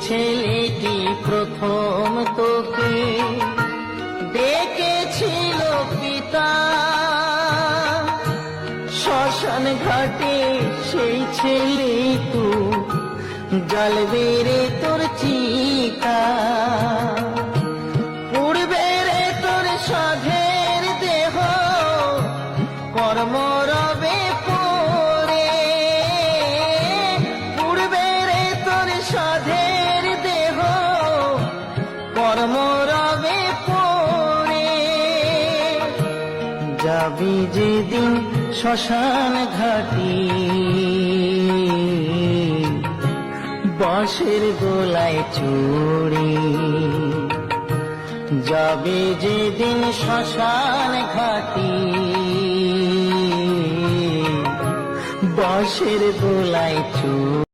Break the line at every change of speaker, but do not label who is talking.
ছেলেটি প্রথম তোকে ডেকেছিল পিতা, শ্মশান ঘাটে সেই ছেলে তু জ্বলবে রে তোর চিতা। পূর্বে রে তোর সাধের দেহ কর্ম রবে পরে, পূর্বে রে তোর সাধের দেহ কর্ম রবে পরে। যাবি যেদিন শ্মশান ঘাটি বাঁশের গোলায় চড়ে, যাবে যেদিন শ্মশান ঘাটি বাঁশের গোলায় চড়ে।